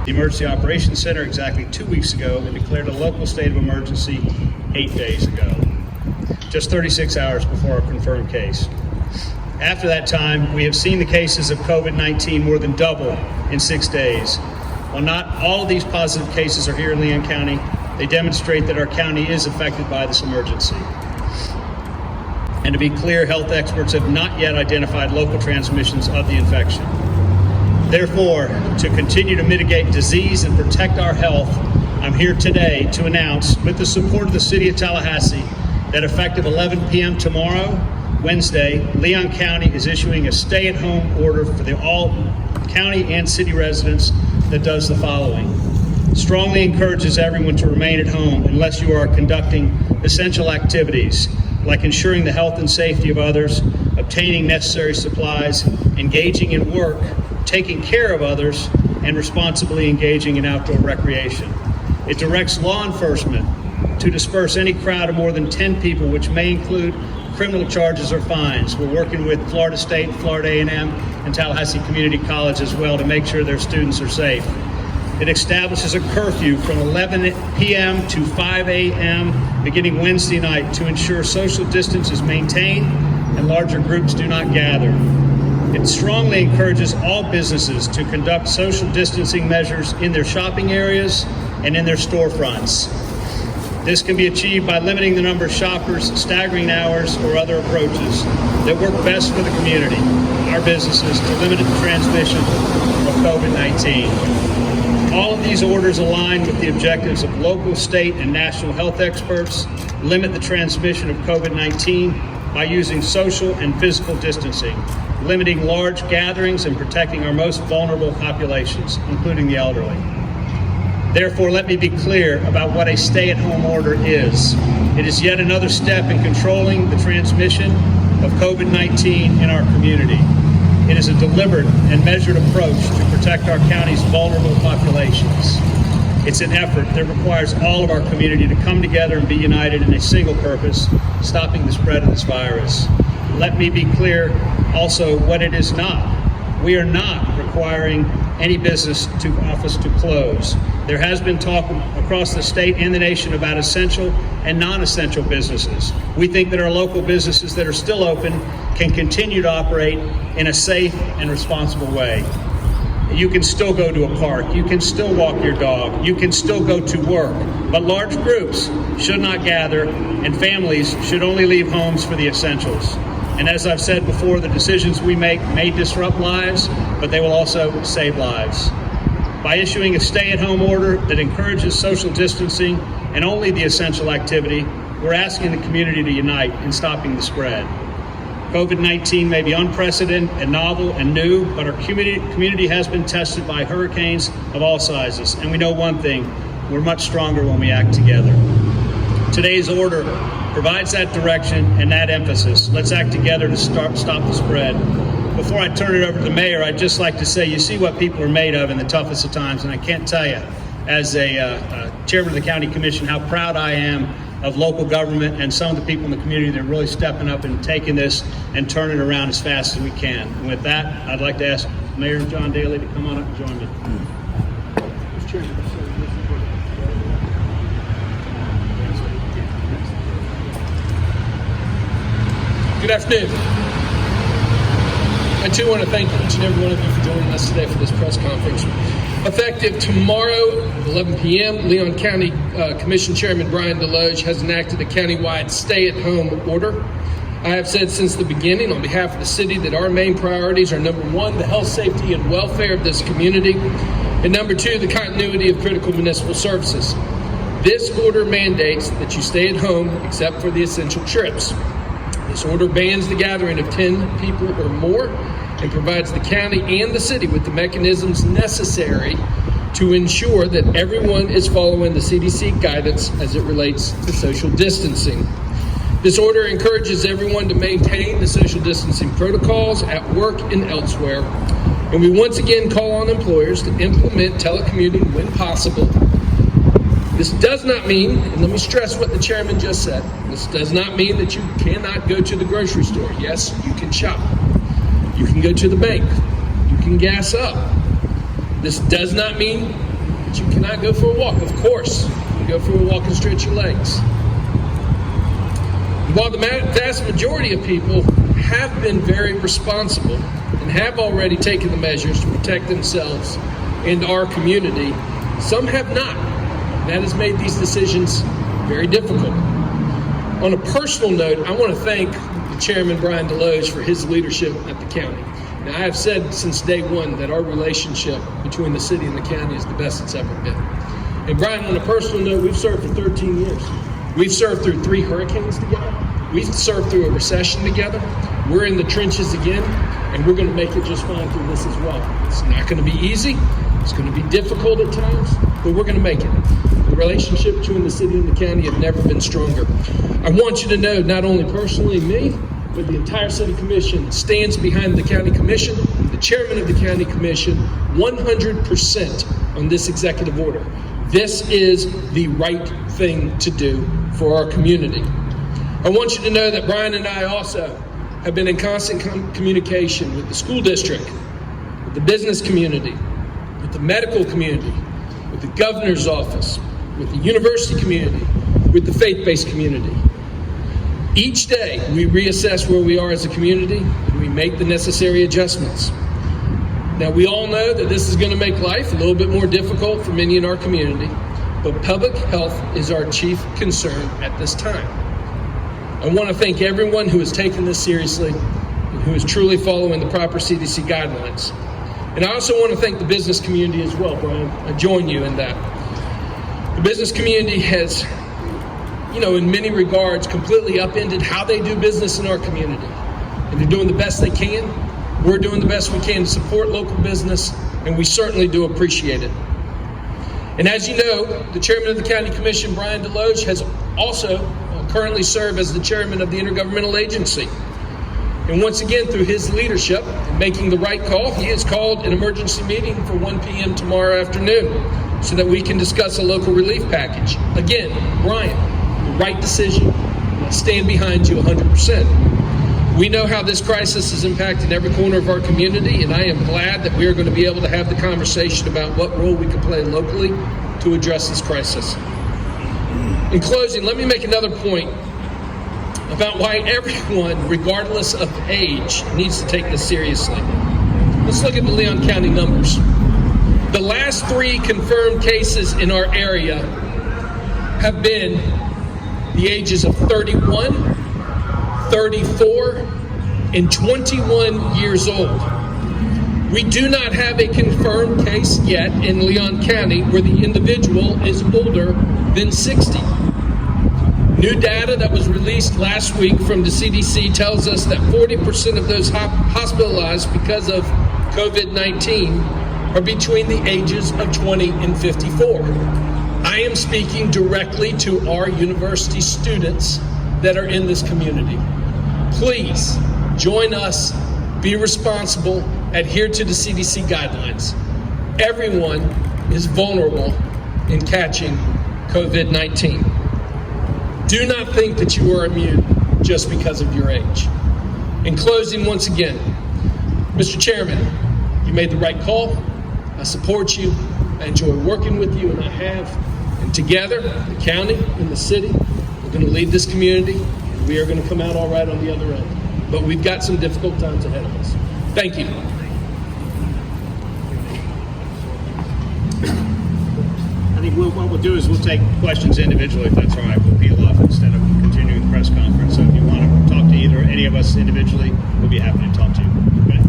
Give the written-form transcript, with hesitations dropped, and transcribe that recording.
The Emergency Operations Center exactly 2 weeks ago and declared a local state of emergency 8 days ago, just 36 hours before our confirmed case. After that time, we have seen the cases of COVID-19 more than double in 6 days. While not all of these positive cases are here in Leon County, they demonstrate that our county is affected by this emergency. And to be clear, health experts have not yet identified local transmissions of the infection. Therefore, to continue to mitigate disease and protect our health, I'm here today to announce, with the support of the City of Tallahassee, that effective 11 p.m. tomorrow, Wednesday, Leon County is issuing a stay-at-home order for the all county and city residents that does the following. Strongly encourages everyone to remain at home unless you are conducting essential activities like ensuring the health and safety of others, obtaining necessary supplies, engaging in work, taking care of others, and responsibly engaging in outdoor recreation. It directs law enforcement to disperse any crowd of more than 10 people, which may include criminal charges or fines. We're working with Florida State, Florida A&M, and Tallahassee Community College as well to make sure their students are safe. It establishes a curfew from 11 p.m. to 5 a.m. beginning Wednesday night to ensure social distance is maintained and larger groups do not gather. It strongly encourages all businesses to conduct social distancing measures in their shopping areas and in their storefronts. This can be achieved by limiting the number of shoppers, staggering hours, or other approaches that work best for the community, our businesses, to limit the transmission of COVID-19. All of these orders align with the objectives of local, state, and national health experts, limit the transmission of COVID-19 by using social and physical distancing, limiting large gatherings, and protecting our most vulnerable populations, including the elderly. Therefore, let me be clear about what a stay-at-home order is. It is yet another step in controlling the transmission of COVID-19 in our community. It is a deliberate and measured approach to protect our county's vulnerable populations. It's an effort that requires all of our community to come together and be united in a single purpose, stopping the spread of this virus. Let me be clear also what it is not. We are not requiring any business office to close. There has been talk across the state and the nation about essential and non-essential businesses. We think that our local businesses that are still open can continue to operate in a safe and responsible way. You can still go to a park, you can still walk your dog, you can still go to work, but large groups should not gather and families should only leave homes for the essentials. And as I've said before, the decisions we make may disrupt lives, but they will also save lives. By issuing a stay-at-home order that encourages social distancing and only the essential activity, we're asking the community to unite in stopping the spread. COVID-19 may be unprecedented and novel and new, but our community has been tested by hurricanes of all sizes. And we know one thing, we're much stronger when we act together. Today's order provides that direction and that emphasis. Let's act together to stop the spread. Before I turn it over to the mayor, I'd just like to say, you see what people are made of in the toughest of times, and I can't tell you, as a chairman of the county commission, how proud I am of local government and some of the people in the community that are really stepping up and taking this and turning it around as fast as we can. And with that, I'd like to ask Mayor John Dailey to come on up and join me. Mr. Chairman. Good afternoon. I too want to thank each and every one of you for joining us today for this press conference. Effective tomorrow, 11 p.m., Leon County Commission Chairman Bryan Desloge has enacted a countywide stay-at-home order. I have said since the beginning on behalf of the city that our main priorities are number one, the health, safety, and welfare of this community, and number two, the continuity of critical municipal services. This order mandates that you stay at home except for the essential trips. This order bans the gathering of 10 people or more and provides the county and the city with the mechanisms necessary to ensure that everyone is following the CDC guidance as it relates to social distancing. This order encourages everyone to maintain the social distancing protocols at work and elsewhere. And we once again call on employers to implement telecommuting when possible. This does not mean, and let me stress what the chairman just said, this does not mean that you cannot go to the grocery store. Yes, you can shop. You can go to the bank. You can gas up. This does not mean but you cannot go for a walk. Of course, you go for a walk and stretch your legs. While the vast majority of people have been very responsible and have already taken the measures to protect themselves and our community, some have not. That has made these decisions very difficult. On a personal note, I want to thank the Chairman, Bryan Desloge, for his leadership at the county. Now, I have said since day one that our relationship between the city and the county is the best it's ever been. And Bryan, on a personal note, we've served for 13 years. We've served through 3 hurricanes together. We've served through a recession together. We're in the trenches again, and we're going to make it just fine through this as well. It's not going to be easy. It's going to be difficult at times, but we're going to make it. The relationship between the city and the county have never been stronger. I want you to know, not only personally me, but the entire city commission stands behind the county commission, the chairman of the county commission, 100% on this executive order. This is the right thing to do for our community. I want you to know that Bryan and I also have been in constant communication with the school district, with the business community, with the medical community, with the governor's office, with the university community, with the faith-based community. Each day, we reassess where we are as a community, and we make the necessary adjustments. Now, we all know that this is going to make life a little bit more difficult for many in our community, but public health is our chief concern at this time. I want to thank everyone who has taken this seriously and who is truly following the proper CDC guidelines. And I also want to thank the business community as well, Bryan. I join you in that. The business community has, in many regards, completely upended how they do business in our community. And they're doing the best they can. We're doing the best we can to support local business, and we certainly do appreciate it. And as you know, the chairman of the county commission, Bryan Desloge, has also currently served as the chairman of the intergovernmental agency. And once again, through his leadership in making the right call, he has called an emergency meeting for 1 p.m. tomorrow afternoon so that we can discuss a local relief package. Again, Bryan, the right decision. I stand behind you 100%. We know how this crisis is impacting every corner of our community, and I am glad that we are going to be able to have the conversation about what role we can play locally to address this crisis. In closing, let me make another point about why everyone, regardless of age, needs to take this seriously. Let's look at the Leon County numbers. The last 3 confirmed cases in our area have been the ages of 31, 34, and 21 years old. We do not have a confirmed case yet in Leon County where the individual is older than 60. New data that was released last week from the CDC tells us that 40% of those hospitalized because of COVID-19 are between the ages of 20 and 54. I am speaking directly to our university students that are in this community. Please join us, be responsible, adhere to the CDC guidelines. Everyone is vulnerable in catching COVID-19. Do not think that you are immune just because of your age. In closing, once again, Mr. Chairman, you made the right call. I support you. I enjoy working with you, and I have. And together, the county and the city, we're going to lead this community, and we are going to come out all right on the other end. But we've got some difficult times ahead of us. Thank you. I think what we'll do is we'll take questions individually, if that's all right. We'll peel off instead of continuing the press conference. So if you want to talk to either or any of us individually, we'll be happy to talk to you. Okay?